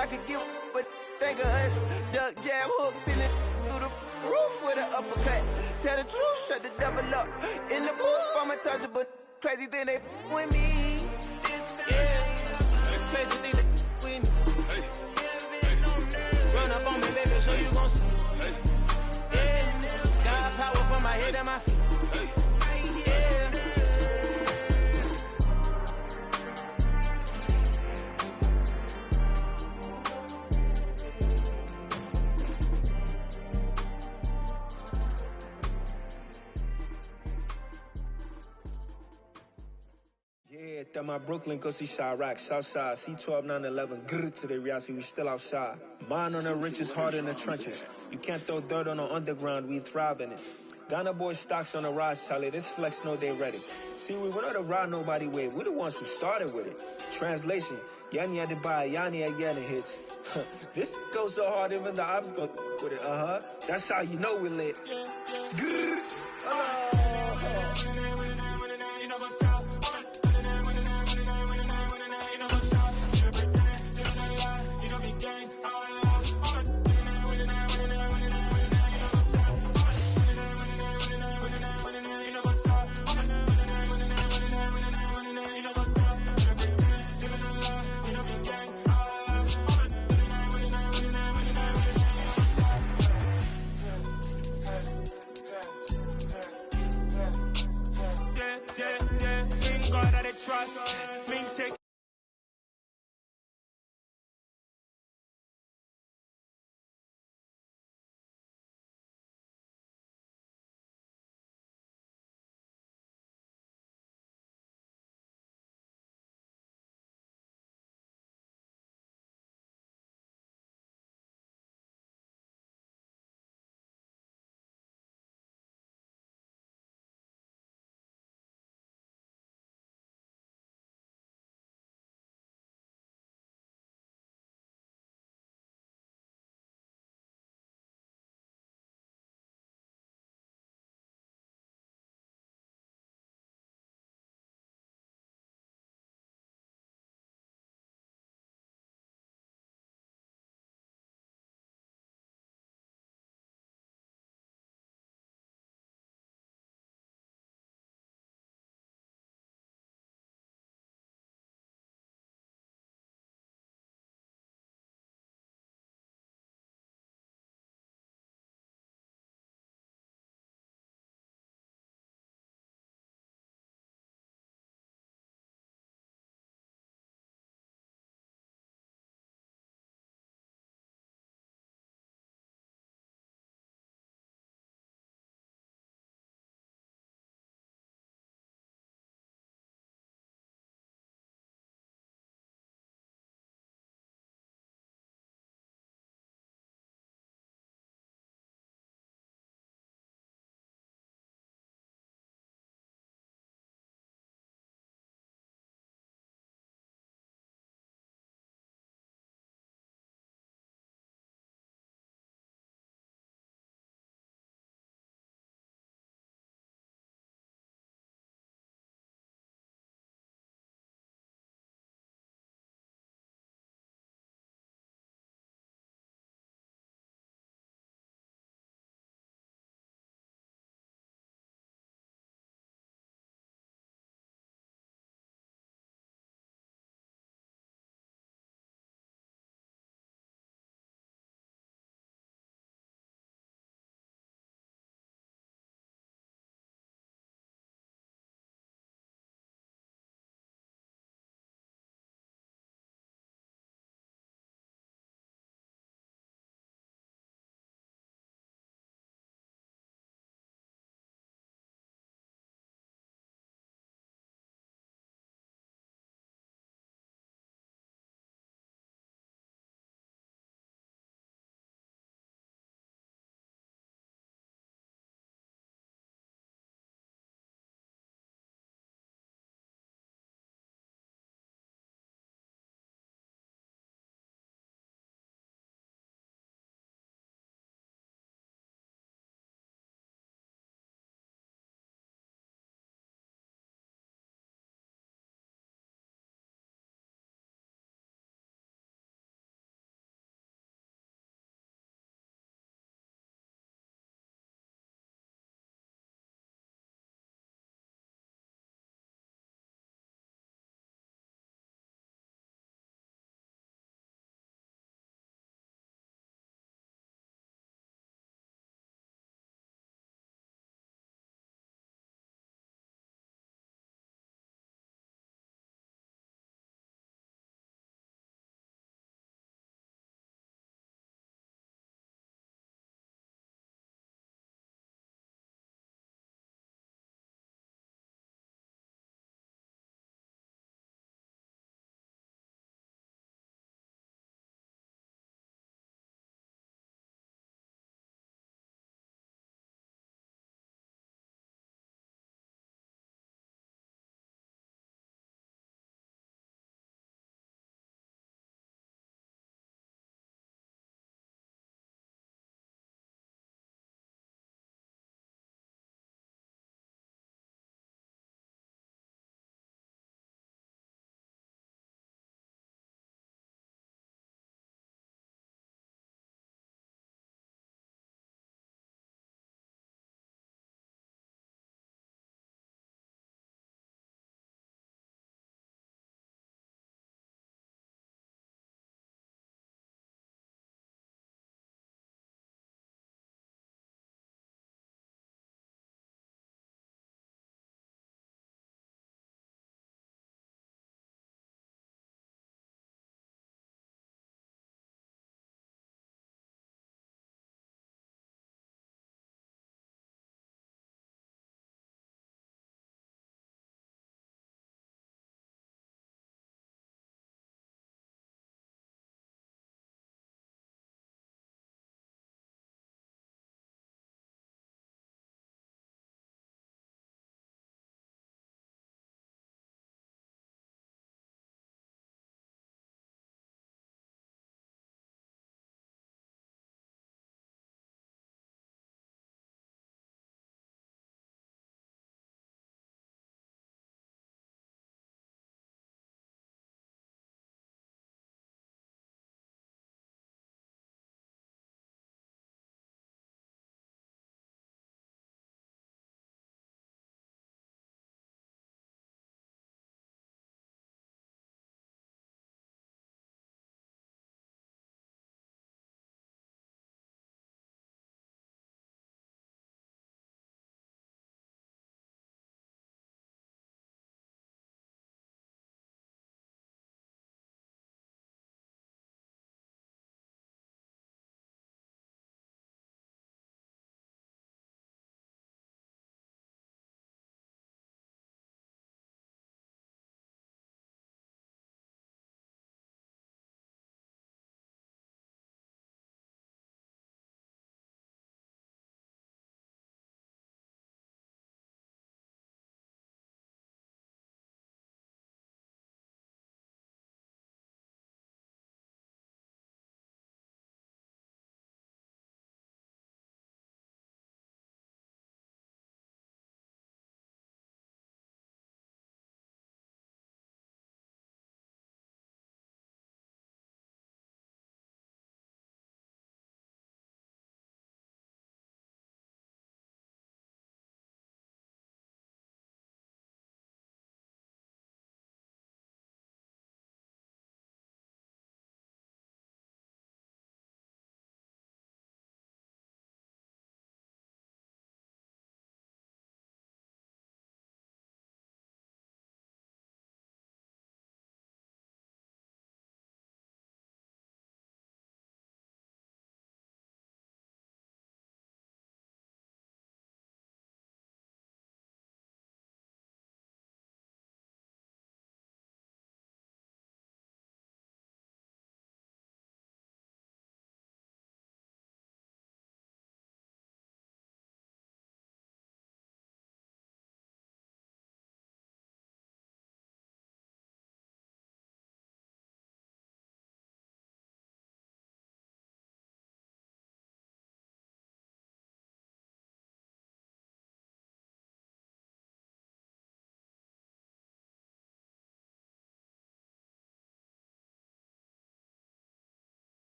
I could give, but think of us. Duck jab hooks in it through the roof with an uppercut. Tell the truth, shut the devil up. In the booth, I'm untouchable. Crazy thing they with me. Yeah, crazy thing they with me. Run up on me, baby, so you gon' see. Yeah, got power from my head and my feet. Yeah, that my Brooklyn, go see Chirac, Southside, C12, 911, grrr to the reality, we still outside. Mine on the riches, heart in the trenches. You can't throw dirt on the underground, we thrive in it. Ghana boys stocks on the rise, Charlie, this flex know they ready. See, we were not to ride nobody with, we the ones who started with it. Translation, Yanni had to buy, Yanni had getting hits. This goes so hard, even the ops go with it, That's how you know we lit. Grrr,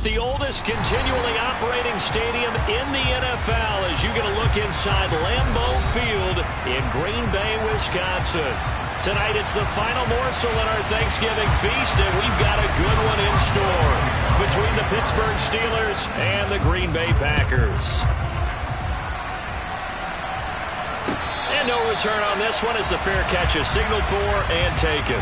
the oldest continually operating stadium in the NFL as you get a look inside Lambeau Field in Green Bay, Wisconsin. Tonight it's the final morsel in our Thanksgiving feast, and we've got a good one in store between the Pittsburgh Steelers and the Green Bay Packers. And no return on this one as the fair catch is signaled for and taken.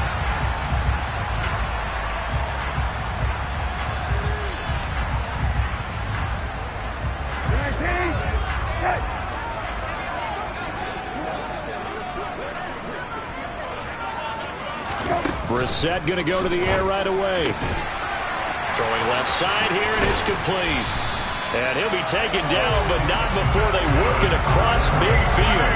Brissett going to go to the air right away. Throwing left side here, and it's complete. And he'll be taken down, but not before they work it across midfield.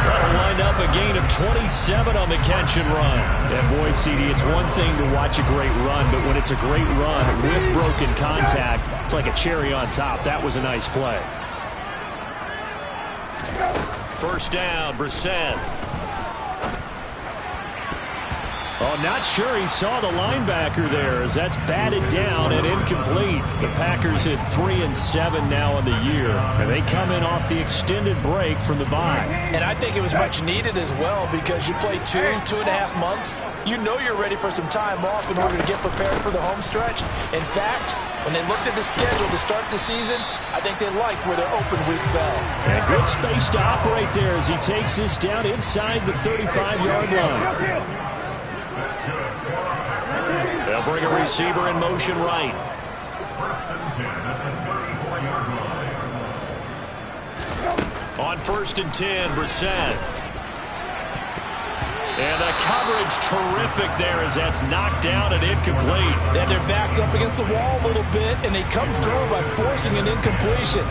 That'll wind up a gain of 27 on the catch and run. And boy, CD, it's one thing to watch a great run, but when it's a great run with broken contact, it's like a cherry on top. That was a nice play. First down, Brissett. Oh, not sure he saw the linebacker there as that's batted down and incomplete. The Packers hit 3-7 now on the year, and they come in off the extended break from the bye. And I think it was much needed as well because you play 2.5 months. You know you're ready for some time off in order to get prepared for the home stretch. In fact, when they looked at the schedule to start the season, I think they liked where their open week fell. And good space to operate there as he takes this down inside the 35-yard line. They'll bring a receiver in motion right. On 1st and 10, Brissett. And the coverage terrific there as that's knocked down and incomplete. They had their backs up against the wall a little bit, and they come through by forcing an incompletion.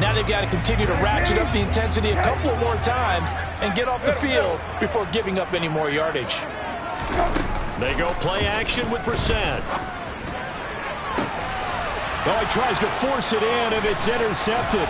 Now they've got to continue to ratchet up the intensity a couple of more times and get off the field before giving up any more yardage. They go play action with Brissett. Oh, he tries to force it in, and it's intercepted.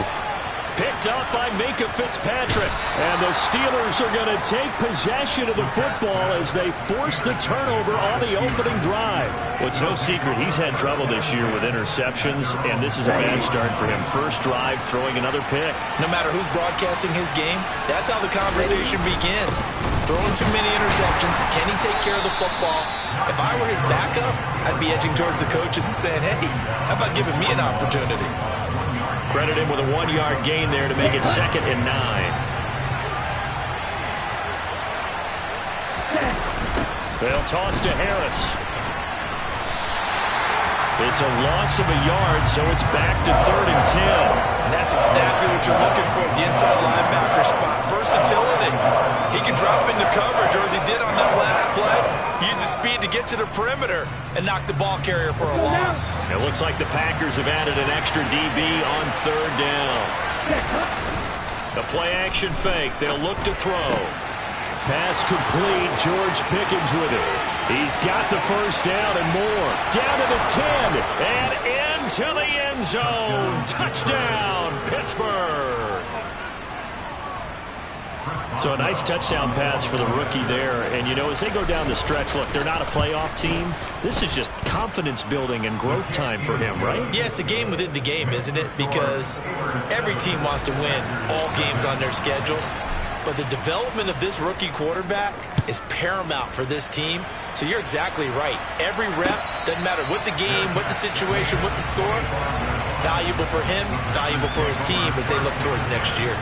Picked up by Minkah Fitzpatrick. And the Steelers are going to take possession of the football as they force the turnover on the opening drive. Well, it's no secret he's had trouble this year with interceptions, and this is a bad start for him. First drive, throwing another pick. No matter who's broadcasting his game, that's how the conversation begins. Throwing too many interceptions. Can he take care of the football? If I were his backup, I'd be edging towards the coaches and saying, hey, how about giving me an opportunity? Credit him with a 1-yard gain there to make it 2nd and 9. They'll toss to Harris. It's a loss of a yard, so it's back to 3rd and 10. And that's exactly what you're looking for at the inside linebacker spot. Versatility. He can drop into coverage, or as he did on that last play, use his speed to get to the perimeter and knock the ball carrier for a loss. It looks like the Packers have added an extra DB on 3rd down. The play-action fake. They'll look to throw. Pass complete. George Pickens with it. He's got the first down and more. Down to the 10. And into the end zone. Touchdown, Pittsburgh. So a nice touchdown pass for the rookie there. And, you know, as they go down the stretch, look, they're not a playoff team. This is just confidence building and growth time for him, right? Yeah, it's a game within the game, isn't it? Because every team wants to win all games on their schedule. But the development of this rookie quarterback is paramount for this team. So you're exactly right. Every rep, doesn't matter what the game, what the situation, what the score, valuable for him, valuable for his team as they look towards next year.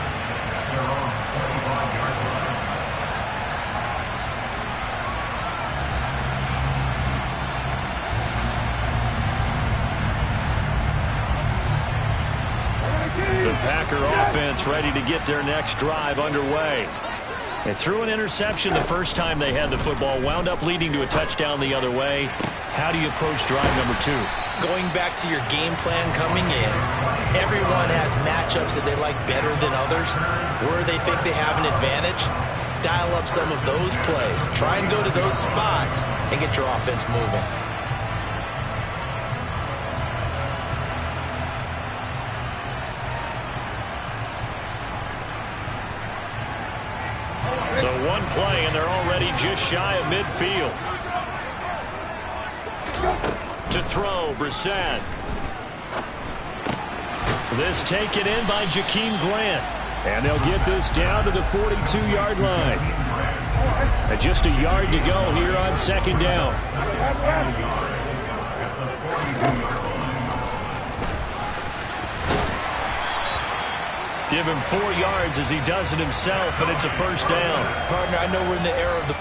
The Packer offense ready to get their next drive underway. They threw an interception the first time they had the football, wound up leading to a touchdown the other way. How do you approach drive number 2? Going back to your game plan coming in, everyone has matchups that they like better than others. Where they think they have an advantage, dial up some of those plays. Try and go to those spots and get your offense moving. So one play, and they're already just shy of midfield. To throw, Brissett. This taken in by Jakeem Grant. And they'll get this down to the 42-yard line. And just a yard to go here on second down. Give him 4 yards as he does it himself, and it's a first down. Partner, I know we're in the era of the...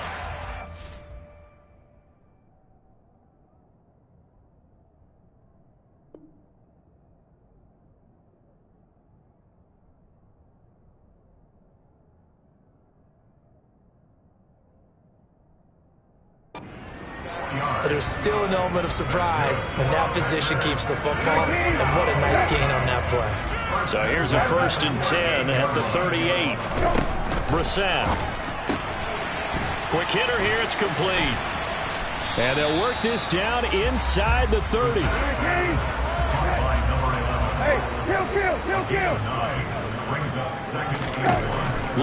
But there's still an element of surprise when that position keeps the football, and what a nice gain on that play. So here's a 1st and 10 at the 38. Brissett. Quick hitter here, it's complete. And they'll work this down inside the 30. Hey, kill.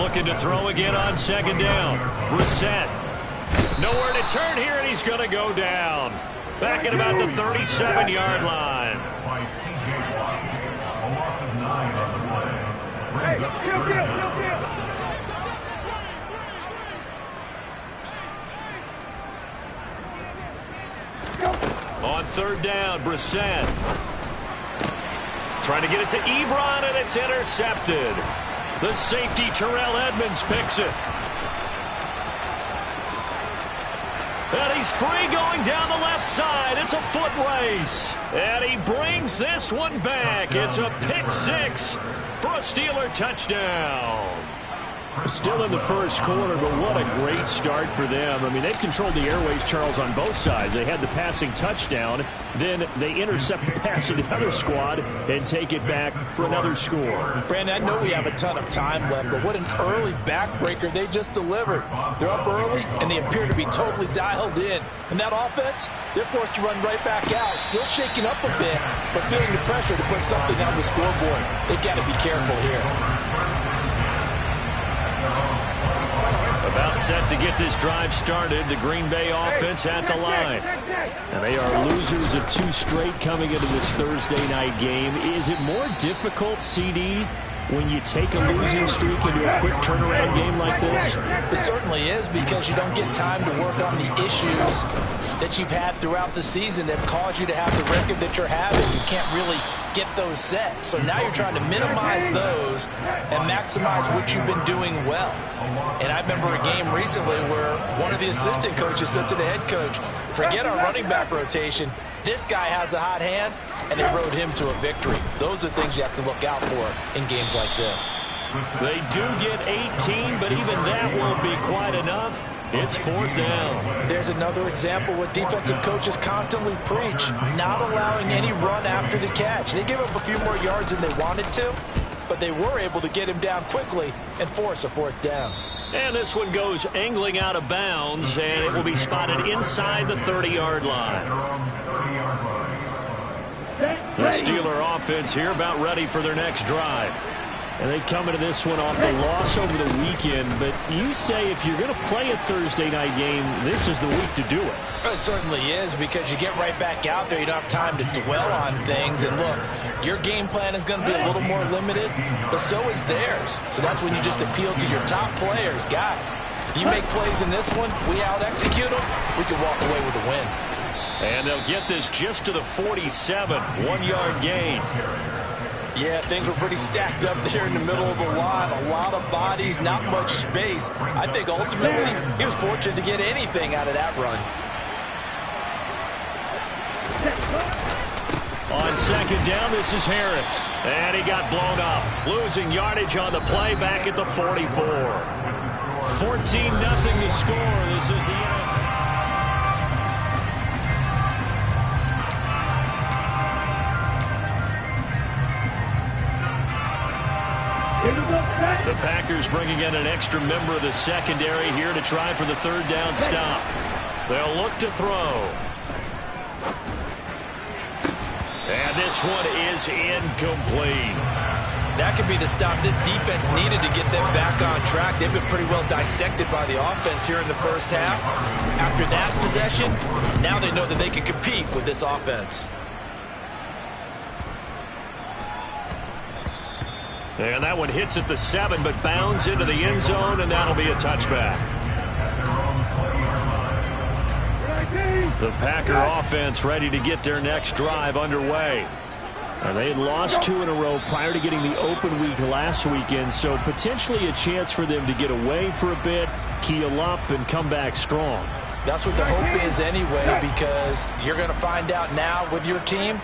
Looking to throw again on second down. Brissett. Nowhere to turn here, and he's going to go down. Back at about the 37-yard line. Hey, kill. On third down, Brissett. Trying to get it to Ebron, and it's intercepted. The safety, Terrell Edmonds, picks it. And he's free going down the left side. It's a foot race. And he brings this one back. It's a pick 6 for a Steeler touchdown. Still in the first quarter, but what a great start for them. I mean, they've controlled the airways, Charles, on both sides. They had the passing touchdown. Then they intercept the pass of the other squad and take it back for another score. Brandon, I know we have a ton of time left, but what an early backbreaker they just delivered. They're up early, and they appear to be totally dialed in. And that offense, they're forced to run right back out, still shaking up a bit, but feeling the pressure to put something on the scoreboard. They've got to be careful here. About set to get this drive started, the Green Bay offense at the line. And they are losers of 2 straight coming into this Thursday night game. Is it more difficult, CD, when you take a losing streak into a quick turnaround game like this? It certainly is, because you don't get time to work on the issues that you've had throughout the season that caused you to have the record that you're having. You can't really get those set. So now you're trying to minimize those and maximize what you've been doing well. And I remember a game recently where one of the assistant coaches said to the head coach, forget our running back rotation. This guy has a hot hand, and they rode him to a victory. Those are things you have to look out for in games like this. They do get 18, but even that won't be quite enough. It's 4th down. There's another example what defensive coaches constantly preach, not allowing any run after the catch. They give up a few more yards than they wanted to, but they were able to get him down quickly and force a 4th down. And this one goes angling out of bounds, and it will be spotted inside the 30-yard line. The Steeler offense here about ready for their next drive. And they come into this one off the loss over the weekend. But you say if you're going to play a Thursday night game, this is the week to do it. It certainly is, because you get right back out there. You don't have time to dwell on things. And look, your game plan is going to be a little more limited, but so is theirs. So that's when you just appeal to your top players. Guys, you make plays in this one, we out-execute them, we can walk away with a win. And they'll get this just to the 47, 1-yard gain. Yeah, things were pretty stacked up there in the middle of the line. A lot of bodies, not much space. I think ultimately he was fortunate to get anything out of that run. On second down, this is Harris. And he got blown up. Losing yardage on the play back at the 44. 14-0 to score. This is the NFL. The Packers bringing in an extra member of the secondary here to try for the 3rd down stop. They'll look to throw. And this one is incomplete. That could be the stop this defense needed to get them back on track. They've been pretty well dissected by the offense here in the first half. After that possession, now they know that they can compete with this offense. And that one hits at the 7, but bounds into the end zone, and that'll be a touchback. The Packer offense ready to get their next drive underway. And they had lost 2 in a row prior to getting the open week last weekend, so potentially a chance for them to get away for a bit, keel up, and come back strong. That's what the hope is anyway, because you're going to find out now with your team,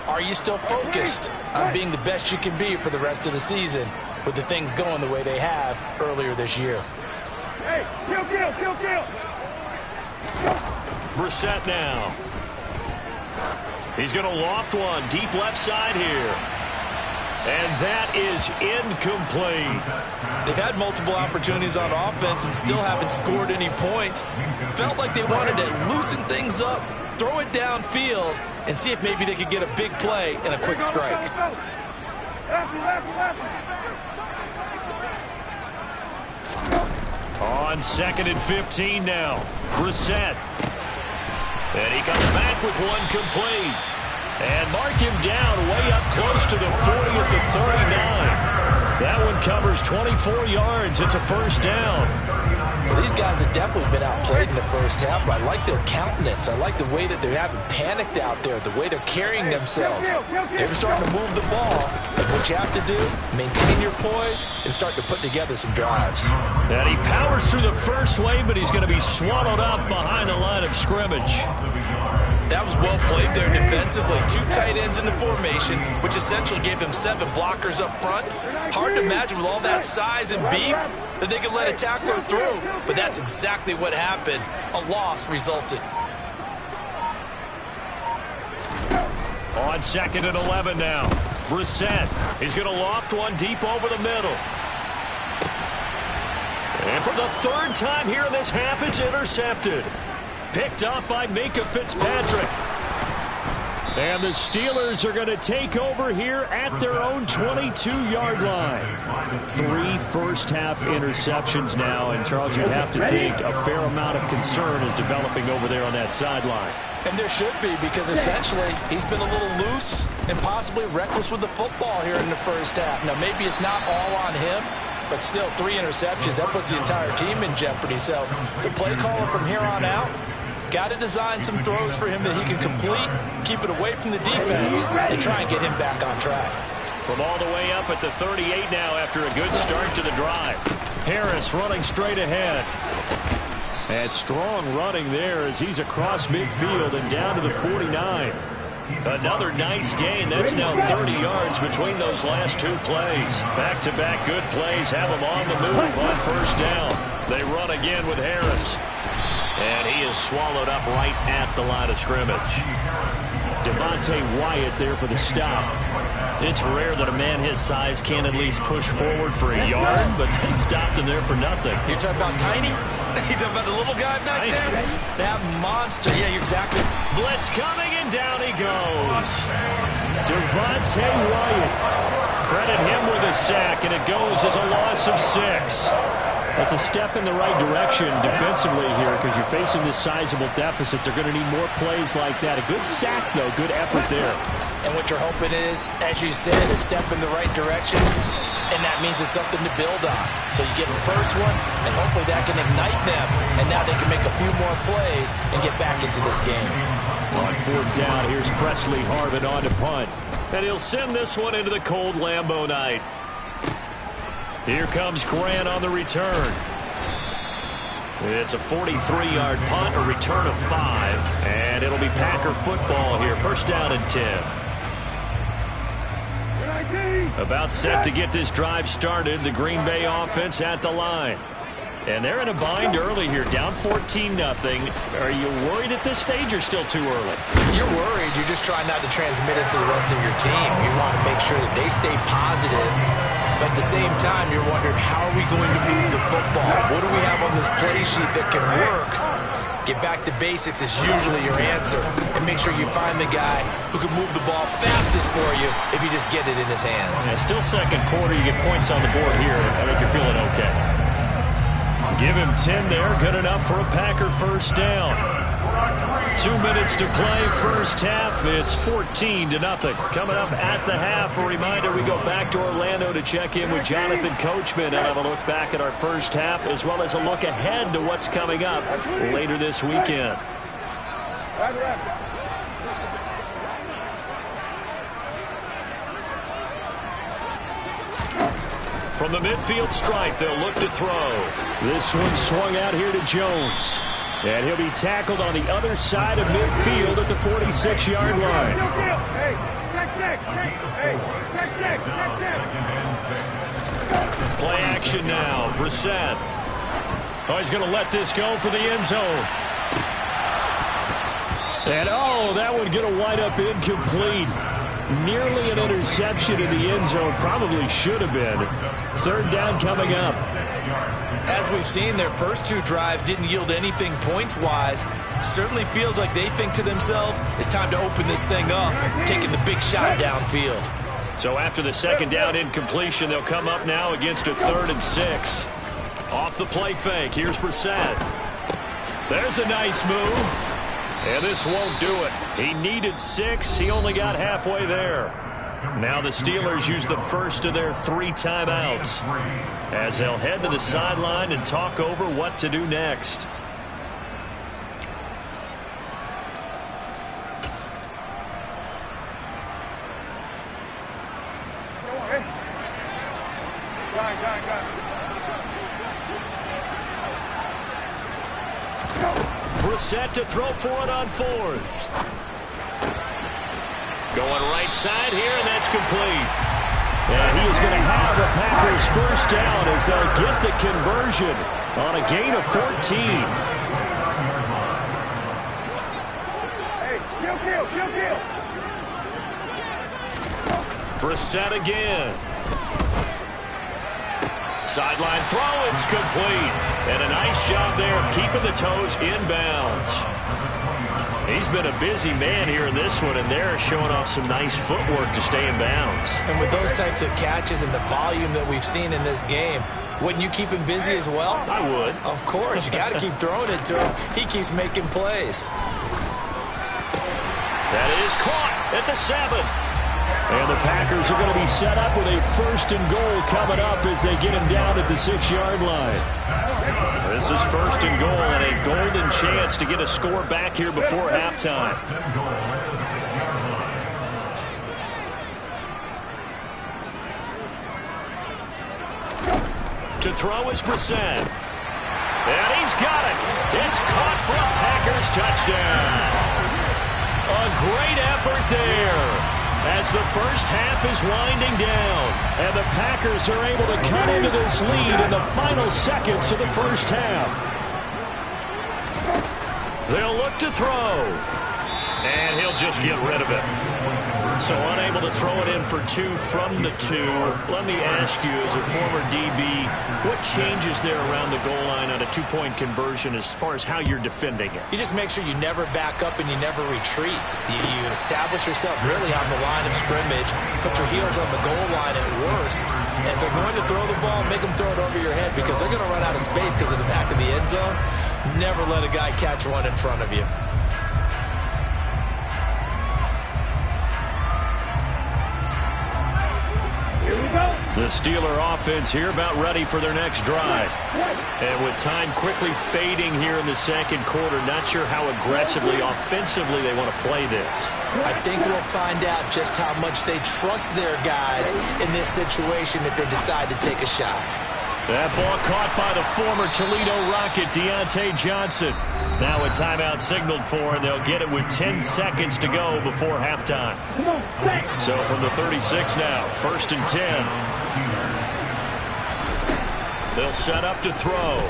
are you still focused on being the best you can be for the rest of the season with the things going the way they have earlier this year? Hey, kill. Brissett now. He's going to loft one deep left side here. And that is incomplete. They've had multiple opportunities on offense and still haven't scored any points. Felt like they wanted to loosen things up, throw it downfield, and see if maybe they could get a big play and a quick strike. On 2nd and 15 now. Brissett. And he comes back with one complete. And mark him down way up close to the 40 at the 39. That one covers 24 yards. It's a first down. Well, these guys have definitely been outplayed in the first half, but I like their countenance. I like the way that they haven't panicked out there, the way they're carrying themselves. They're starting to move the ball. But what you have to do, maintain your poise and start to put together some drives. And he powers through the first wave, but he's going to be swallowed up behind the line of scrimmage. That was well played there defensively. 2 tight ends in the formation, which essentially gave them 7 blockers up front. Hard to imagine with all that size and beef that they could let a tackler through. But that's exactly what happened. A loss resulted. On 2nd and 11 now. Brissett. He's going to loft one deep over the middle. And for the 3rd time here in this half, it's intercepted. Picked up by Minkah Fitzpatrick. And the Steelers are going to take over here at their own 22-yard line. 3 first-half interceptions now, and Charles, you have to think a fair amount of concern is developing over there on that sideline. And there should be, because essentially he's been a little loose and possibly reckless with the football here in the first half. Now, maybe it's not all on him, but still 3 interceptions. That puts the entire team in jeopardy. So the play caller from here on out, got to design some throws for him that he can complete, keep it away from the defense, and try and get him back on track. From all the way up at the 38 now after a good start to the drive. Harris running straight ahead. And strong running there as he's across midfield and down to the 49. Another nice gain. That's now 30 yards between those last 2 plays. Back-to-back good plays have them on the move on first down. They run again with Harris. And he is swallowed up right at the line of scrimmage. Devontae Wyatt there for the stop. It's rare that a man his size can't at least push forward for a yard, but they stopped him there for nothing. You're talking about tiny? You're talking about the little guy back there? That monster. Yeah, you're exactly. Blitz coming, and down he goes. Devontae Wyatt. Credit him with a sack, and it goes as a loss of 6. That's a step in the right direction defensively here because you're facing this sizable deficit. They're going to need more plays like that. A good sack, though. Good effort there. And what you're hoping is, as you said, a step in the right direction, and that means it's something to build on. So you get the first one, and hopefully that can ignite them, and now they can make a few more plays and get back into this game. On 4th down, here's Presley Harvin on to punt. And he'll send this one into the cold Lambeau night. Here comes Grant on the return. It's a 43-yard punt, a return of 5, and it'll be Packer football here. First down and 10. About set to get this drive started, the Green Bay offense at the line. And they're in a bind early here, down 14-0. Are you worried at this stage or still too early? You're worried. You're just trying not to transmit it to the rest of your team. You want to make sure that they stay positive. But at the same time, you're wondering, how are we going to move the football? What do we have on this play sheet that can work? Get back to basics is usually your answer. And make sure you find the guy who can move the ball fastest for you if you just get it in his hands. Yeah, still second quarter. You get points on the board here. I think you're feeling okay. Give him 10 there. Good enough for a Packer first down. 2 minutes to play, first half. It's 14-0. Coming up at the half, a reminder we go back to Orlando to check in with Jonathan Coachman and have a look back at our first half, as well as a look ahead to what's coming up later this weekend. From the midfield stripe, they'll look to throw. This one swung out here to Jones. And he'll be tackled on the other side of midfield at the 46-yard line. Play action now. Brissett. Oh, he's going to let this go for the end zone. And, oh, that one going to wind up incomplete. Nearly an interception in the end zone. Probably should have been. Third down coming up. As we've seen, their first 2 drives didn't yield anything points-wise. Certainly feels like they think to themselves, it's time to open this thing up, taking the big shot downfield. So after the second down incompletion, they'll come up now against a 3rd and 6. Off the play fake, here's Brissett. There's a nice move. And this won't do it. He needed 6. He only got halfway there. Now the Steelers use the first of their 3 timeouts as they'll head to the sideline and talk over what to do next. Brissett to throw for it on 4th. Going right side here, and that's complete. And he is going to have the Packers first down as they'll get the conversion on a gain of 14. Hey, kill. Brissett again. Sideline throw, it's complete. And a nice job there of keeping the toes inbounds. He's been a busy man here in this one, and they're showing off some nice footwork to stay in bounds. And with those types of catches and the volume that we've seen in this game, wouldn't you keep him busy as well? I would. Of course. You got to keep throwing it to him. He keeps making plays. That is caught at the 7. And the Packers are going to be set up with a 1st and goal coming up as they get him down at the 6-yard line. This is 1st and goal and a golden chance to get a score back here before halftime. To throw is Brissett. And he's got it. It's caught for a Packers touchdown. A great effort there as the first half is winding down, and the Packers are able to cut into this lead in the final seconds of the first half. They'll look to throw, and he'll just get rid of it. So unable to throw it in for 2 from the 2. Let me ask you, as a former DB, what changes there around the goal line on a 2-point conversion as far as how you're defending it? You just make sure you never back up and you never retreat. You establish yourself really on the line of scrimmage, put your heels on the goal line at worst, and if they're going to throw the ball, make them throw it over your head because they're going to run out of space because of the back of the end zone. Never let a guy catch one in front of you. The Steeler offense here about ready for their next drive. And with time quickly fading here in the second quarter, not sure how aggressively, offensively they want to play this. I think we'll find out just how much they trust their guys in this situation if they decide to take a shot. That ball caught by the former Toledo Rocket, Deontay Johnson. Now a timeout signaled for, and they'll get it with 10 seconds to go before halftime. So from the 36 now, 1st and 10. They'll set up to throw.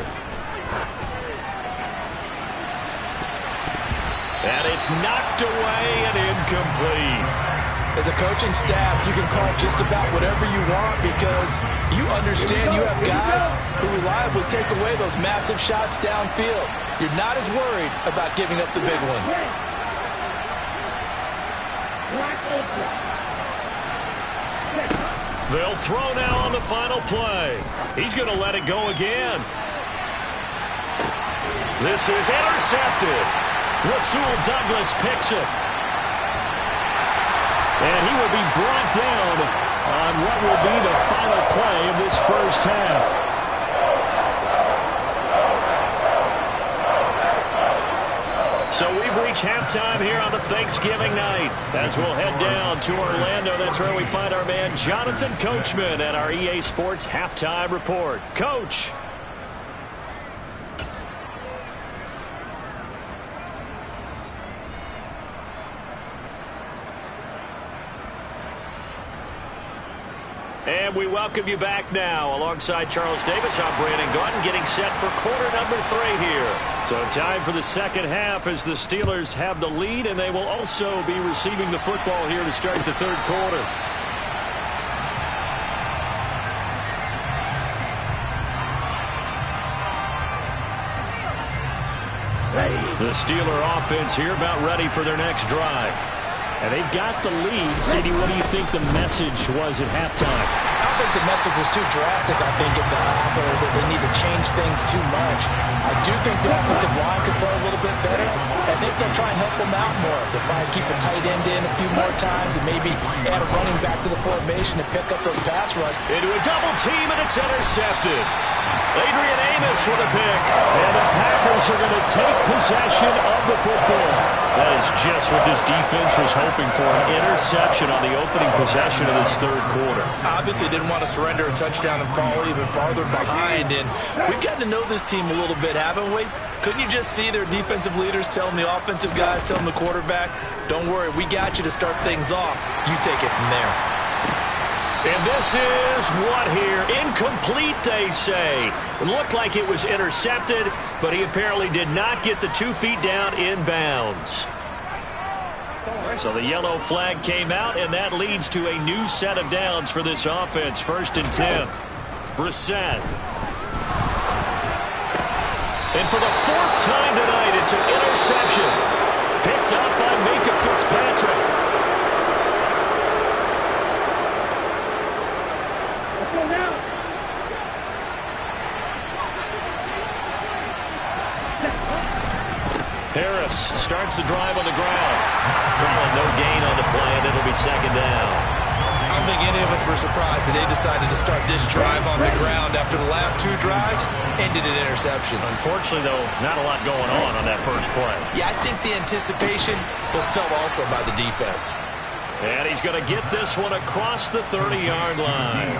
And it's knocked away and incomplete. As a coaching staff, you can call just about whatever you want because you understand you have guys who reliably take away those massive shots downfield. You're not as worried about giving up the big one. They'll throw now on the final play. He's going to let it go again. This is intercepted. Rasul Douglas picks it. And he will be brought down on what will be the final play of this first half. So we've reached halftime here on the Thanksgiving night. As we'll head down to Orlando, that's where we find our man Jonathan Coachman at our EA Sports Halftime Report. Coach. And we welcome you back now. Alongside Charles Davis, I'm Brandon Gaudin, getting set for quarter number 3 here. So time for the second half as the Steelers have the lead, and they will also be receiving the football here to start the third quarter. The Steeler offense here about ready for their next drive. And they've got the lead. CD, what do you think the message was at halftime? I don't think the message was too drastic, I think, at the half, or that they need to change things too much. I do think the offensive line could play a little bit better. I think they'll try and help them out more. They'll probably keep a tight end in a few more times and maybe add a running back to the formation to pick up those pass rush. Into a double team, and it's intercepted. Adrian Amos with a pick. And the Packers are going to take possession of the football. That is just what this defense was hoping for, an interception on the opening possession of this third quarter. Obviously didn't want to surrender a touchdown and fall even farther behind, and we've gotten to know this team a little bit, haven't we? Couldn't you just see their defensive leaders telling the offensive guys, telling the quarterback, don't worry, we got you to start things off. You take it from there. And this is what here? Incomplete, they say. It looked like it was intercepted, but he apparently did not get the 2 feet down inbounds. So the yellow flag came out, and that leads to a new set of downs for this offense. 1st and 10. Brissett. And for the 4th time tonight, it's an interception. Picked up by Minkah Fitzpatrick. Harris starts the drive on the ground. Probably no gain on the play, and it'll be 2nd down. I don't think any of us were surprised that they decided to start this drive on the ground after the last 2 drives ended in interceptions. Unfortunately, though, not a lot going on that first play. Yeah, I think the anticipation was felt also by the defense. And he's going to get this one across the 30-yard line.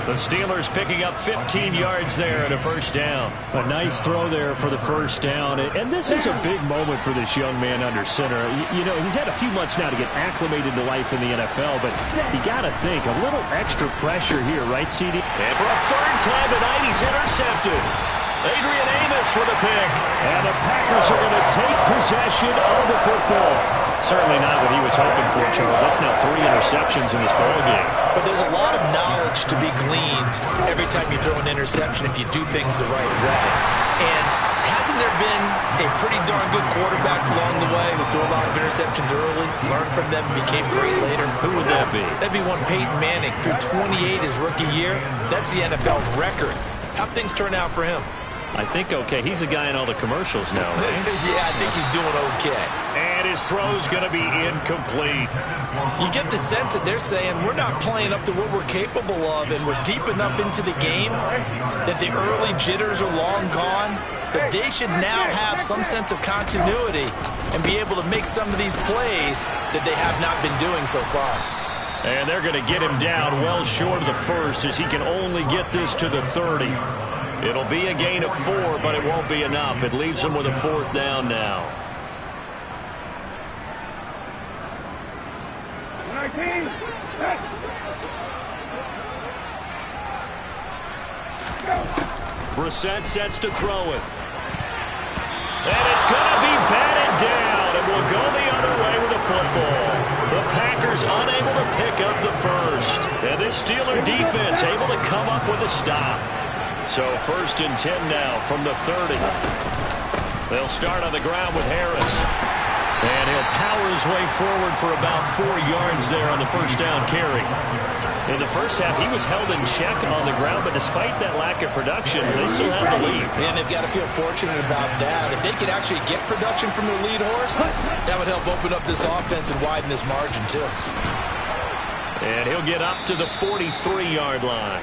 The Steelers picking up 15 yards there and a 1st down. A nice throw there for the 1st down. And this is a big moment for this young man under center. You know, he's had a few months now to get acclimated to life in the NFL, but you got to think a little extra pressure here, right, CD? And for a 3rd time tonight, he's intercepted. Adrian Amos with a pick. And the Packers are going to take possession of the football. Certainly not what he was hoping for, Charles. That's now 3 interceptions in this ballgame. But there's a lot of knowledge to be gleaned every time you throw an interception if you do things the right way. And hasn't there been a pretty darn good quarterback along the way who threw a lot of interceptions early, learned from them, became great later? Who would that be? That'd be one Peyton Manning. Threw 28 his rookie year. That's the NFL record. How'd things turn out for him? I think okay. He's a guy in all the commercials now, right? Yeah, I think he's doing okay. And his throw's going to be incomplete. You get the sense that they're saying we're not playing up to what we're capable of, and we're deep enough into the game that the early jitters are long gone, that they should now have some sense of continuity and be able to make some of these plays that they have not been doing so far. And they're going to get him down well short of the 1st as he can only get this to the 30. It'll be a gain of 4, but it won't be enough. It leaves them with a 4th down now. 19. Brissett sets to throw it. And it's going to be batted down, and we'll go the other way with the football. The Packers unable to pick up the 1st. And this Steeler defense able to come up with a stop. So 1st and 10 now from the 30. They'll start on the ground with Harris. And he'll power his way forward for about 4 yards there on the 1st down carry. In the first half, he was held in check on the ground, but despite that lack of production, they still have the lead. And they've got to feel fortunate about that. If they could actually get production from their lead horse, that would help open up this offense and widen this margin, too. And he'll get up to the 43-yard line.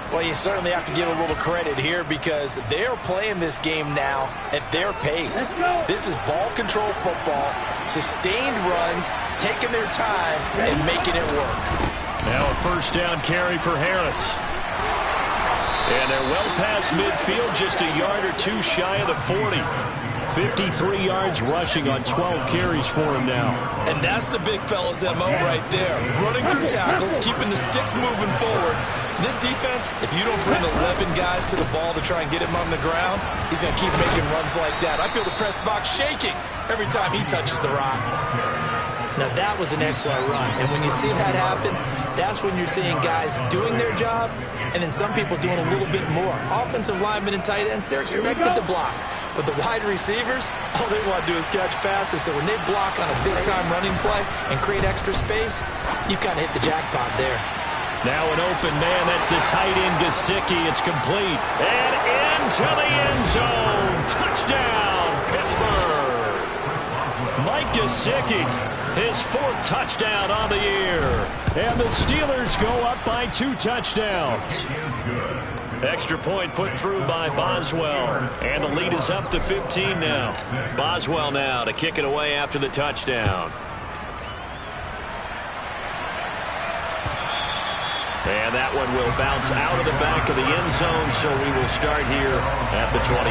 Well, you certainly have to give a little credit here because they're playing this game now at their pace. This is ball control football, sustained runs, taking their time, and making it work. Now a first down carry for Harris. And they're well past midfield, just a yard or two shy of the 40. 53 yards rushing on 12 carries for him now. And that's the big fella's MO right there. Running through tackles, keeping the sticks moving forward. This defense, if you don't bring 11 guys to the ball to try and get him on the ground, he's going to keep making runs like that. I feel the press box shaking every time he touches the rock. Now that was an excellent run. And when you see that happen, that's when you're seeing guys doing their job and then some people doing a little bit more. Offensive linemen and tight ends, they're expected to block. But the wide receivers, all they want to do is catch passes. So when they block on a big-time running play and create extra space, you've kind of hit the jackpot there. Now an open man. That's the tight end, Gesicki. It's complete. And into the end zone. Touchdown, Pittsburgh. Mike Gesicki, his 4th touchdown on the year. And the Steelers go up by 2 touchdowns. Extra point put through by Boswell. And the lead is up to 15 now. Boswell now to kick it away after the touchdown. And that one will bounce out of the back of the end zone, so we will start here at the 25.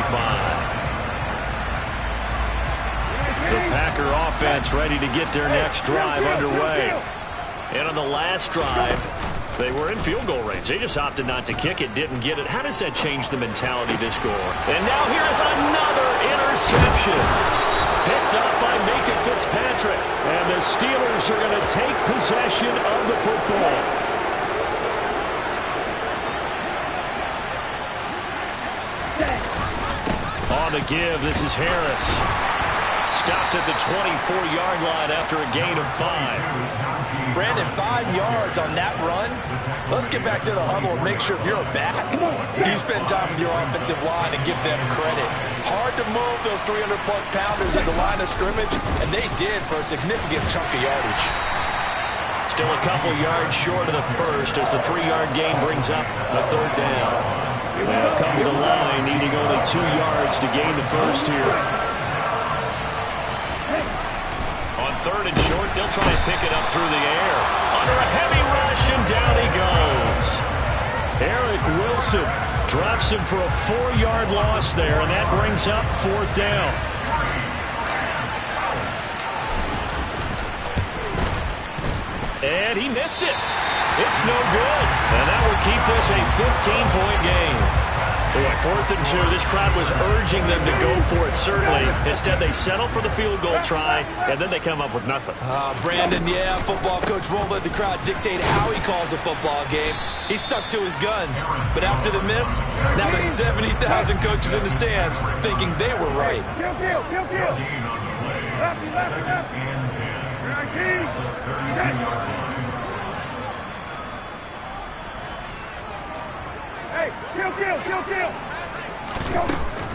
The Packer offense ready to get their next drive underway. And on the last drive, they were in field goal range. They just opted not to kick it, didn't get it. How does that change the mentality to score? And now here's another interception. Picked up by Minkah Fitzpatrick. And the Steelers are going to take possession of the football. On the give, this is Harris. Stopped at the 24-yard line after a gain of 5. Brandon, 5 yards on that run. Let's get back to the huddle and make sure if you're a back, you spend time with your offensive line and give them credit. Hard to move those 300-plus pounders at the line of scrimmage, and they did for a significant chunk of yardage. Still a couple yards short of the first as the 3-yard gain brings up a 3rd down. They'll come to the line, needing only 2 yards to gain the first here. On 3rd and short, they'll try and pick it up through the air. Under a heavy rush, and down he goes. Eric Wilson drops him for a 4-yard loss there, and that brings up 4th down. And he missed it. It's no good. And that will keep this a 15-point game. Boy, 4th and 2. This crowd was urging them to go for it, certainly. Instead, they settle for the field goal try, and then they come up with nothing. Brandon, yeah, football coach won't let the crowd dictate how he calls a football game. He stuck to his guns. But after the miss, now there's 70,000 coaches in the stands thinking they were right. Kill. Lefty. Hey, kill.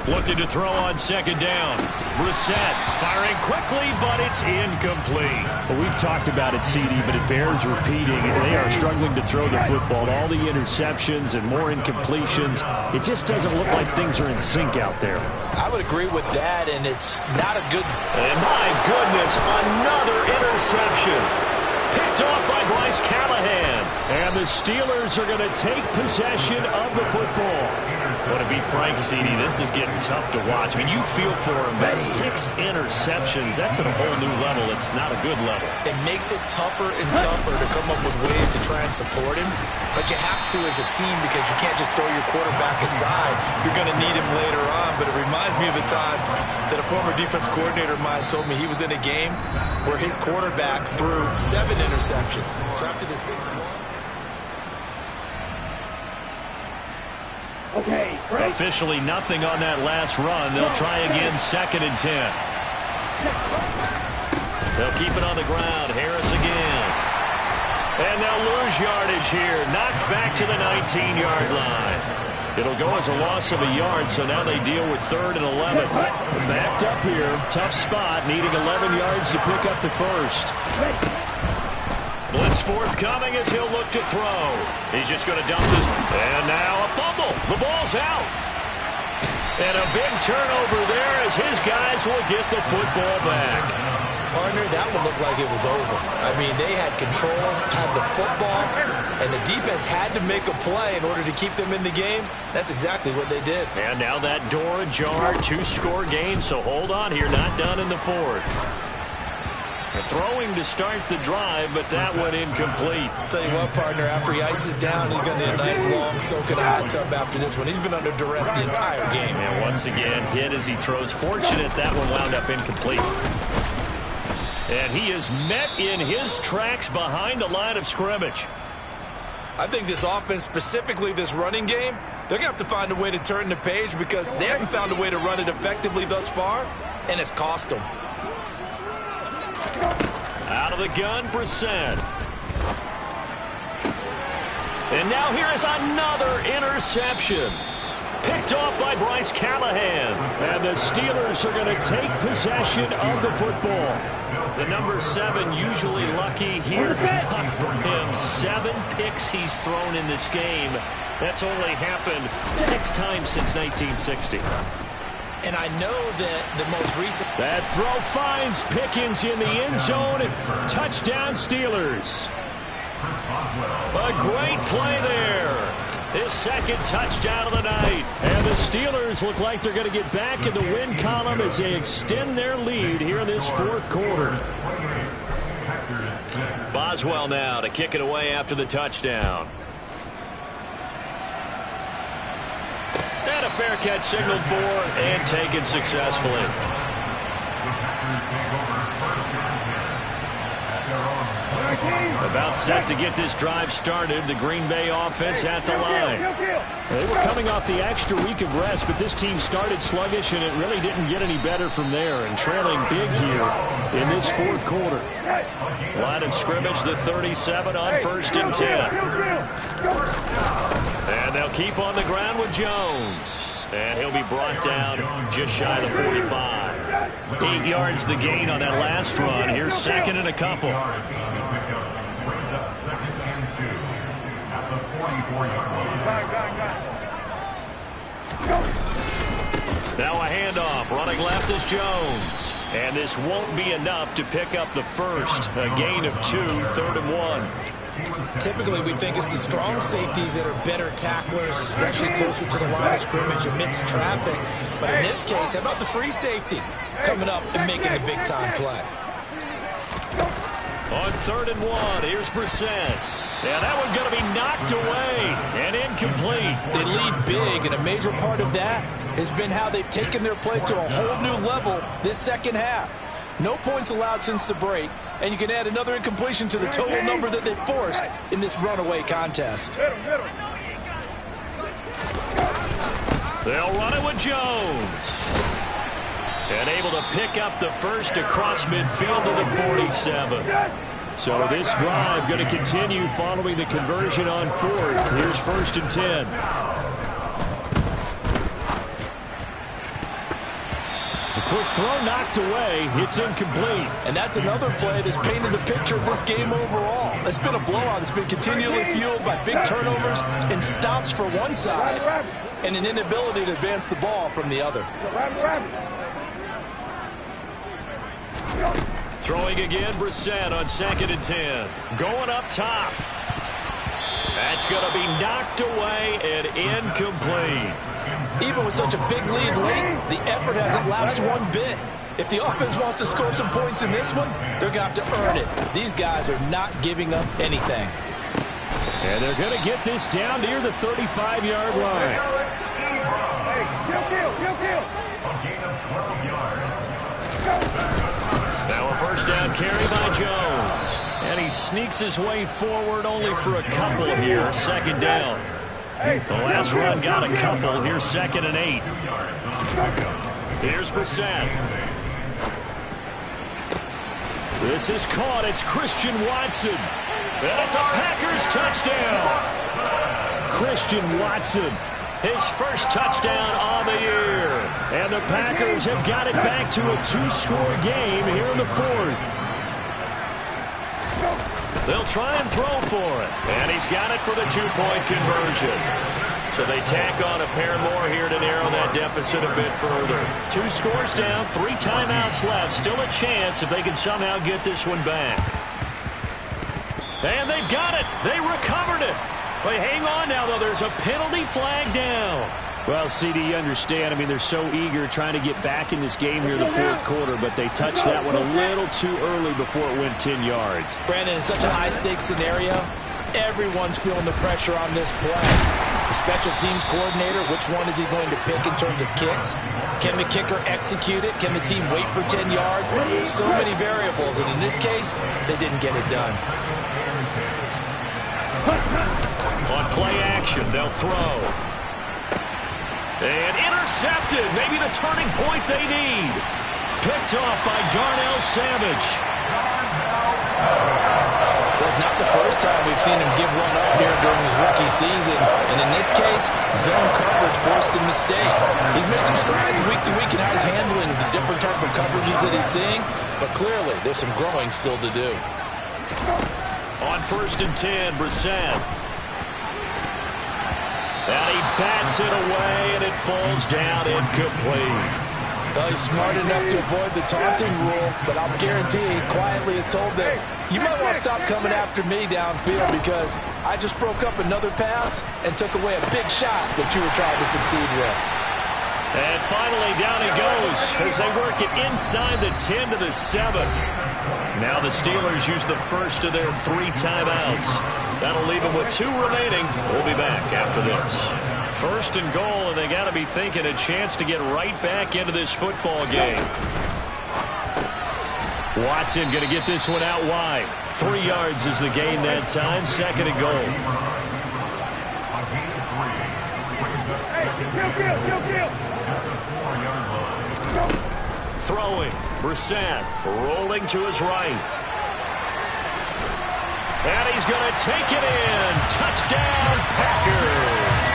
Looking to throw on 2nd down. Brissett firing quickly, but it's incomplete. Well, we've talked about it, CD, but it bears repeating. They are struggling to throw the football. All the interceptions and more incompletions. It just doesn't look like things are in sync out there. I would agree with that, and it's not a good... And my goodness, another interception. Picked off by Bryce Callahan. And the Steelers are going to take possession of the football. Well, to be frank, CD, this is getting tough to watch. I mean, you feel for him, but 6 interceptions, that's at a whole new level. It's not a good level. It makes it tougher and tougher to come up with ways to try and support him. But you have to as a team because you can't just throw your quarterback aside. You're going to need him later on. But it reminds me of a time that a former defense coordinator of mine told me he was in a game where his quarterback threw 7 interceptions. So after the 6th one... Okay, officially nothing on that last run. They'll try again, 2nd and 10. They'll keep it on the ground. Harris again. And they'll lose yardage here. Knocked back to the 19-yard line. It'll go as a loss of a yard, so now they deal with 3rd and 11. Backed up here. Tough spot, needing 11 yards to pick up the first. Blitz forthcoming as he'll look to throw. He's just going to dump this. And now a fumble. The ball's out. And a big turnover there as his guys will get the football back. Partner, that would look like it was over. I mean, they had control, had the football, and the defense had to make a play in order to keep them in the game. That's exactly what they did. And now that door ajar, 2-score game, so hold on here, not done in the 4th. Throwing to start the drive, but that went incomplete. Tell you what, partner, after he ices down, he's going to need a nice long soak in a hot tub after this one. He's been under duress the entire game. And once again, hit as he throws. Fortunate that one wound up incomplete. And he is met in his tracks behind the line of scrimmage. I think this offense, specifically this running game, they're going to have to find a way to turn the page because they haven't found a way to run it effectively thus far, and it's cost them. Out of the gun, Brissett. And now here is another interception. Picked off by Bryce Callahan. And the Steelers are going to take possession of the football. The number 7 usually lucky here. Not for him. 7 picks he's thrown in this game. That's only happened 6 times since 1960. And I know that the most recent... That throw finds Pickens in the end zone. And touchdown, Steelers. A great play there. His second touchdown of the night. And the Steelers look like they're going to get back in the win column as they extend their lead here in this 4th quarter. Boswell now to kick it away after the touchdown. And a fair catch signaled for and taken successfully. About set to get this drive started. The Green Bay offense at the line. They were coming off the extra week of rest, but this team started sluggish, and it really didn't get any better from there. And trailing big here in this 4th quarter. Line of scrimmage, the 37 on 1st and 10. And they'll keep on the ground with Jones. And he'll be brought down just shy of the 45. 8 yards the gain on that last run. Here's 2nd and a couple. Now a handoff. Running left is Jones. And this won't be enough to pick up the first. A gain of 2, 3rd and 1. Typically, we think it's the strong safeties that are better tacklers, especially closer to the line of scrimmage amidst traffic. But in this case, how about the free safety coming up and making a big-time play? On 3rd and 1, here's Brissett. Yeah, that one's going to be knocked away and incomplete. They lead big, and a major part of that has been how they've taken their play to a whole new level this second half. No points allowed since the break, and you can add another incompletion to the total number that they forced in this runaway contest. They'll run it with Jones. And able to pick up the first across midfield to the 47. So this drive going to continue following the conversion on 4th. Here's 1st and 10. A quick throw knocked away. It's incomplete. And that's another play that's painted the picture of this game overall. It's been a blowout. It's been continually fueled by big turnovers and stops for one side and an inability to advance the ball from the other. Throwing again, Brissett on 2nd and 10. Going up top. That's going to be knocked away and incomplete. Even with such a big lead late, the effort hasn't lapsed one bit. If the offense wants to score some points in this one, they're going to have to earn it. These guys are not giving up anything. And they're going to get this down near the 35-yard line. Now a first down carry by Jones. And he sneaks his way forward only for a couple here. 2nd down. The last run got a couple. Here's 2nd and 8. Here's Brissett. This is caught. It's Christian Watson. And it's a Packers touchdown. Christian Watson. His first touchdown on the year. And the Packers have got it back to a 2-score game here in the fourth. They'll try and throw for it. And he's got it for the 2-point conversion. So they tack on a pair more here to narrow that deficit a bit further. 2 scores down, 3 timeouts left. Still a chance if they can somehow get this one back. And they've got it. They recovered it. They hang on now, though. There's a penalty flag down. Well, CD, you understand. I mean, they're so eager trying to get back in this game here in the fourth quarter, but they touched that one a little too early before it went 10 yards. Brandon, in such a high-stakes scenario, everyone's feeling the pressure on this play. The special teams coordinator, which one is he going to pick in terms of kicks? Can the kicker execute it? Can the team wait for 10 yards? So many variables, and in this case, they didn't get it done. On play action, they'll throw. And intercepted. Maybe the turning point they need. Picked off by Darnell Savage. Well, it's not the first time we've seen him give one up here during his rookie season. And in this case, zone coverage forced the mistake. He's made some strides week to week in how he's handling the different type of coverages that he's seeing. But clearly, there's some growing still to do. On 1st and 10, Brissett. And he bats it away, and it falls down incomplete. Well, he's smart enough to avoid the taunting rule, but I'll guarantee he quietly has told them, you might want to stop coming after me downfield because I just broke up another pass and took away a big shot that you were trying to succeed with. And finally, down he goes as they work it inside the 10 to the 7. Now the Steelers use the first of their 3 timeouts. That'll leave them with 2 remaining. We'll be back after this. 1st and goal, and they got to be thinking a chance to get right back into this football game. Watson going to get this one out wide. 3 yards is the gain that time. 2nd and goal. Throwing. Brissett rolling to his right. And he's going to take it in. Touchdown, Packers.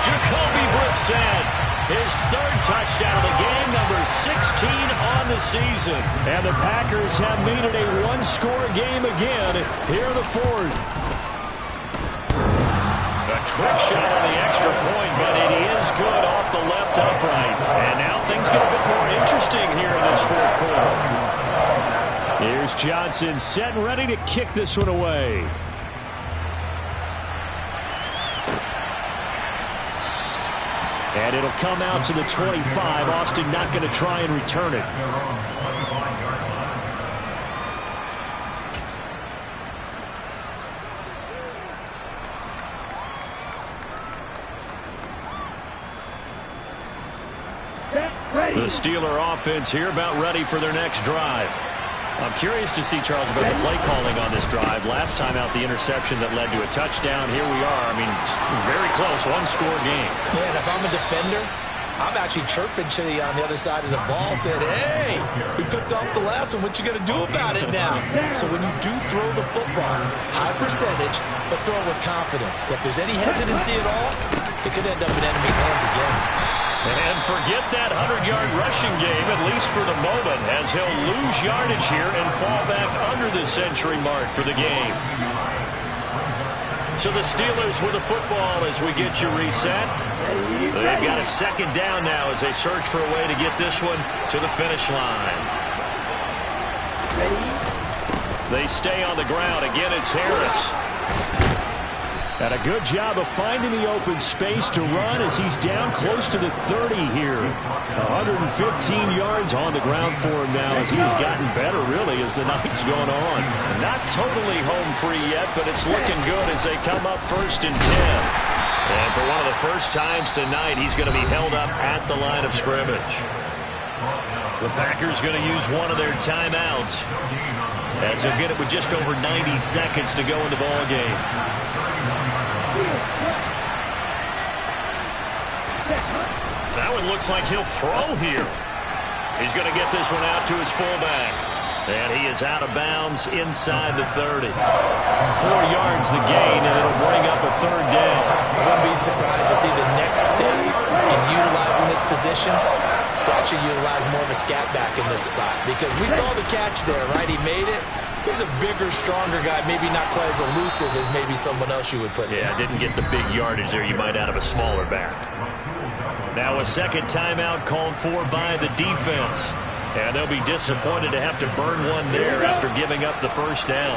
Jacoby Brissett, his 3rd touchdown of the game, number 16 on the season. And the Packers have made it a 1-score game again here in the 4th. A trick shot on the extra point, but it is good off the left upright. And now things get a bit more interesting here in this 4th quarter. Here's Johnson set and ready to kick this one away. And it'll come out to the 25. Austin not going to try and return it. The Steeler offense here about ready for their next drive. I'm curious to see, Charles, about the play calling on this drive. Last time out, the interception that led to a touchdown. Here we are. I mean, very close, 1-score game. Yeah, and if I'm a defender, I'm actually chirping Chili on the other side of the ball, saying, hey, we picked off the last one. What you going to do about it now? So when you do throw the football, high percentage, but throw it with confidence. If there's any hesitancy at all, it could end up in enemy's hands again. And forget that 100-yard rushing game, at least for the moment, as he'll lose yardage here and fall back under the century mark for the game. So the Steelers with the football as we get you reset. They've got a 2nd down now as they search for a way to get this one to the finish line. They stay on the ground. Again, it's Harris. And a good job of finding the open space to run as he's down close to the 30 here. 115 yards on the ground for him now as he has gotten better, really, as the night's gone on. Not totally home free yet, but it's looking good as they come up 1st and 10. And for one of the first times tonight, he's going to be held up at the line of scrimmage. The Packers going to use one of their timeouts as they'll get it with just over 90 seconds to go in the ball game. That one looks like he'll throw here. He's going to get this one out to his fullback. And he is out of bounds inside the 30. 4 yards the gain, and it'll bring up a third down. I wouldn't be surprised to see the next step in utilizing this position is to actually utilize more of a scat back in this spot. Because we saw the catch there, right? He made it. He's a bigger, stronger guy, maybe not quite as elusive as maybe someone else you would put in. Yeah, didn't get the big yardage there you might out of a smaller back. Now a second timeout called for by the defense. And they'll be disappointed to have to burn one there after giving up the first down.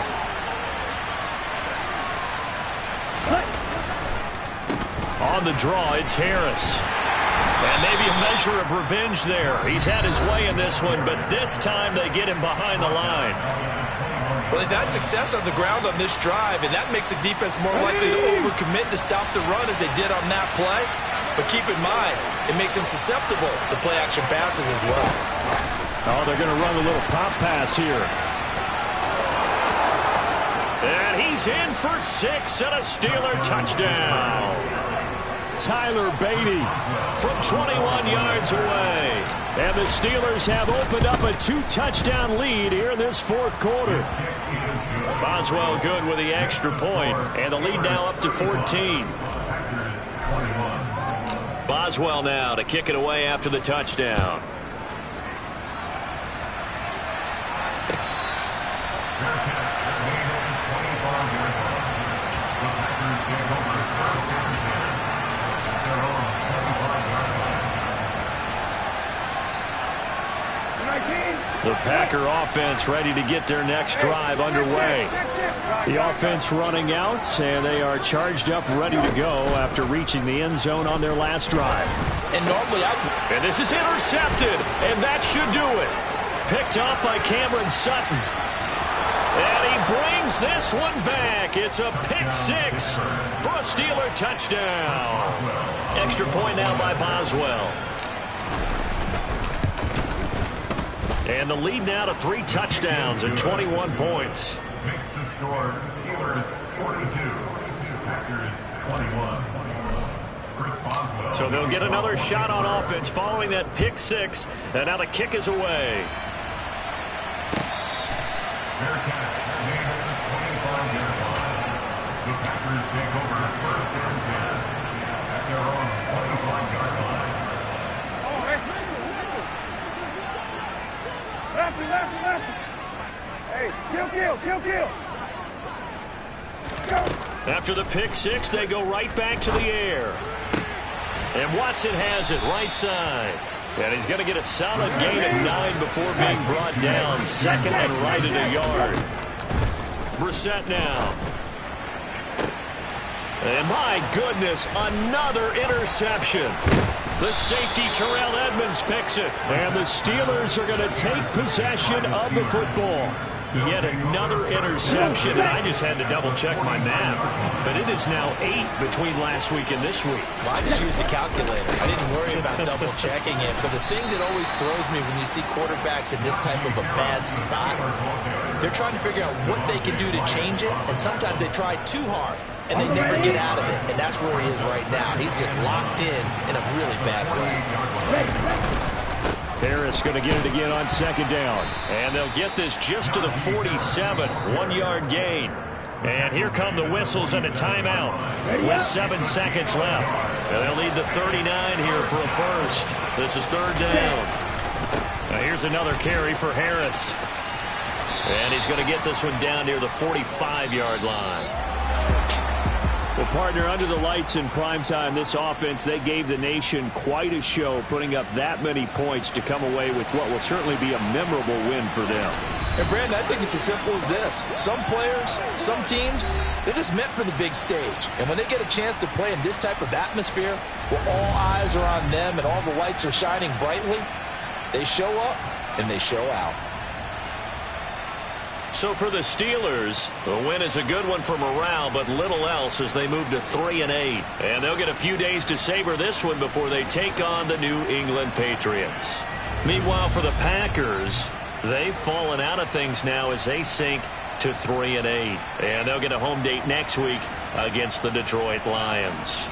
On the draw, it's Harris. And maybe a measure of revenge there. He's had his way in this one, but this time they get him behind the line. Well, they've had success on the ground on this drive, and that makes a defense more likely to overcommit to stop the run as they did on that play. But keep in mind, it makes them susceptible to play-action passes as well. Oh, they're going to run a little pop pass here. And he's in for 6 and a Steeler touchdown. Tyler Beatty from 21 yards away. And the Steelers have opened up a 2-touchdown lead here in this fourth quarter. Boswell good with the extra point, and the lead now up to 14. Boswell now to kick it away after the touchdown. The Packer offense ready to get their next drive underway. The offense running out, and they are charged up, ready to go after reaching the end zone on their last drive. And normally And this is intercepted, and that should do it. Picked up by Cameron Sutton. And he brings this one back. It's a pick 6 for a Steeler touchdown. Extra point now by Boswell. And the lead now to 3 touchdowns and 21 points. Makes the score Steelers 42, Packers 21. Chris Boswell. So they'll get another shot on offense following that pick 6. And now the kick is away. Bearcats remain at the 25-yard line. The Packers take over first and 10 at their own 25-yard line. Left. Hey, kill. After the pick 6, they go right back to the air. And Watson has it right side. And he's going to get a solid gain of 9 before being brought down. Second and right at a yard. Brissett now. And my goodness, another interception. The safety, Terrell Edmonds, picks it. And the Steelers are going to take possession of the football. Yet another interception. And I just had to double-check my math. But it is now 8 between last week and this week. well, I just used a calculator. I didn't worry about double-checking it. But the thing that always throws me when you see quarterbacks in this type of a bad spot, they're trying to figure out what they can do to change it. And sometimes they try too hard. And they never get out of it. And that's where he is right now. He's just locked in a really bad way. Harris going to get it again on second down. And they'll get this just to the 47. 1-yard gain. And here come the whistles and a timeout with 7 seconds left. And they'll need the 39 here for a first. This is third down. Now here's another carry for Harris. And he's going to get this one down near the 45-yard line. Well, partner, under the lights in primetime, this offense, they gave the nation quite a show, putting up that many points to come away with what will certainly be a memorable win for them. And, Brandon, I think it's as simple as this. Some players, some teams, they're just meant for the big stage. And when they get a chance to play in this type of atmosphere, where all eyes are on them and all the lights are shining brightly, they show up and they show out. So for the Steelers, the win is a good one for morale, but little else as they move to 3-8. And they'll get a few days to savor this one before they take on the New England Patriots. Meanwhile, for the Packers, they've fallen out of things now as they sink to 3-8. And they'll get a home date next week against the Detroit Lions.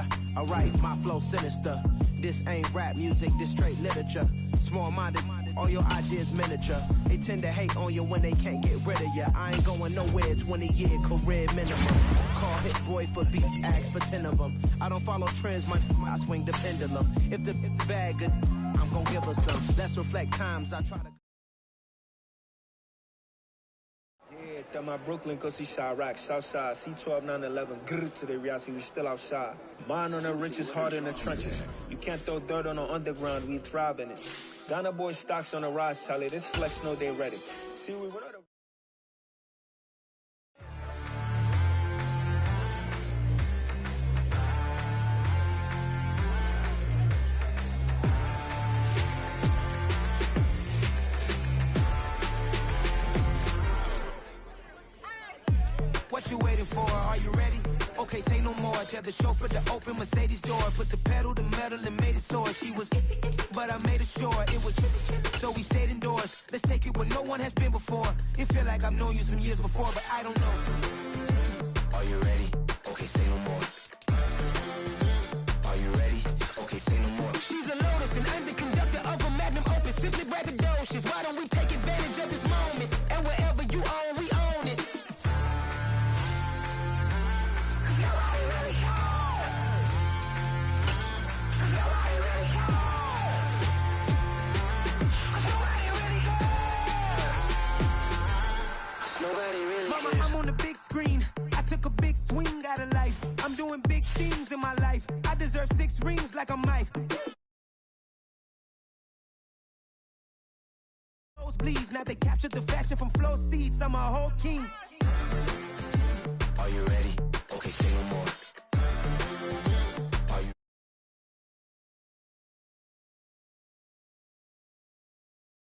Yeah, alright, my flow sinister. This ain't rap music, this straight literature. Small-minded, all your ideas miniature. They tend to hate on you when they can't get rid of you. I ain't going nowhere, 20-year career minimum. Call Hit Boy for beats, ask for 10 of them. I don't follow trends, I swing the pendulum. If the bag good, I'm gonna give her some. Let's reflect times, I try to... Yeah, that my Brooklyn, cause he Chirac, Southside, C12, 911, grrr to the Riasi, we still outside. Mine on the riches, hard in the trenches. You can't throw dirt on the underground, we thrive in it. Ghana boy stocks on the rise, Charlie, this flex know they ready. See, we what other... What you waiting for? Are you ready? Okay, say no more. Tell the chauffeur to open Mercedes door. Put the pedal to metal and made it soar. She was, but I made it sure it was. So we stayed indoors. Let's take it where no one has been before. It feel like I've known you some years before, but I don't know. Are you ready? Okay, say no more. Are you ready? Okay, say no more. She's a Lotus and I'm the conductor of a Magnum Opus. Simply braggadocious. Why don't we take advantage of this moment? And wherever you own, we own it. Mama, I'm on the big screen. I took a big swing out of life. I'm doing big things in my life. I deserve 6 rings like I'm Mike. Nosebleeds, now they captured the fashion from flow seats. I'm a whole king. Are you ready?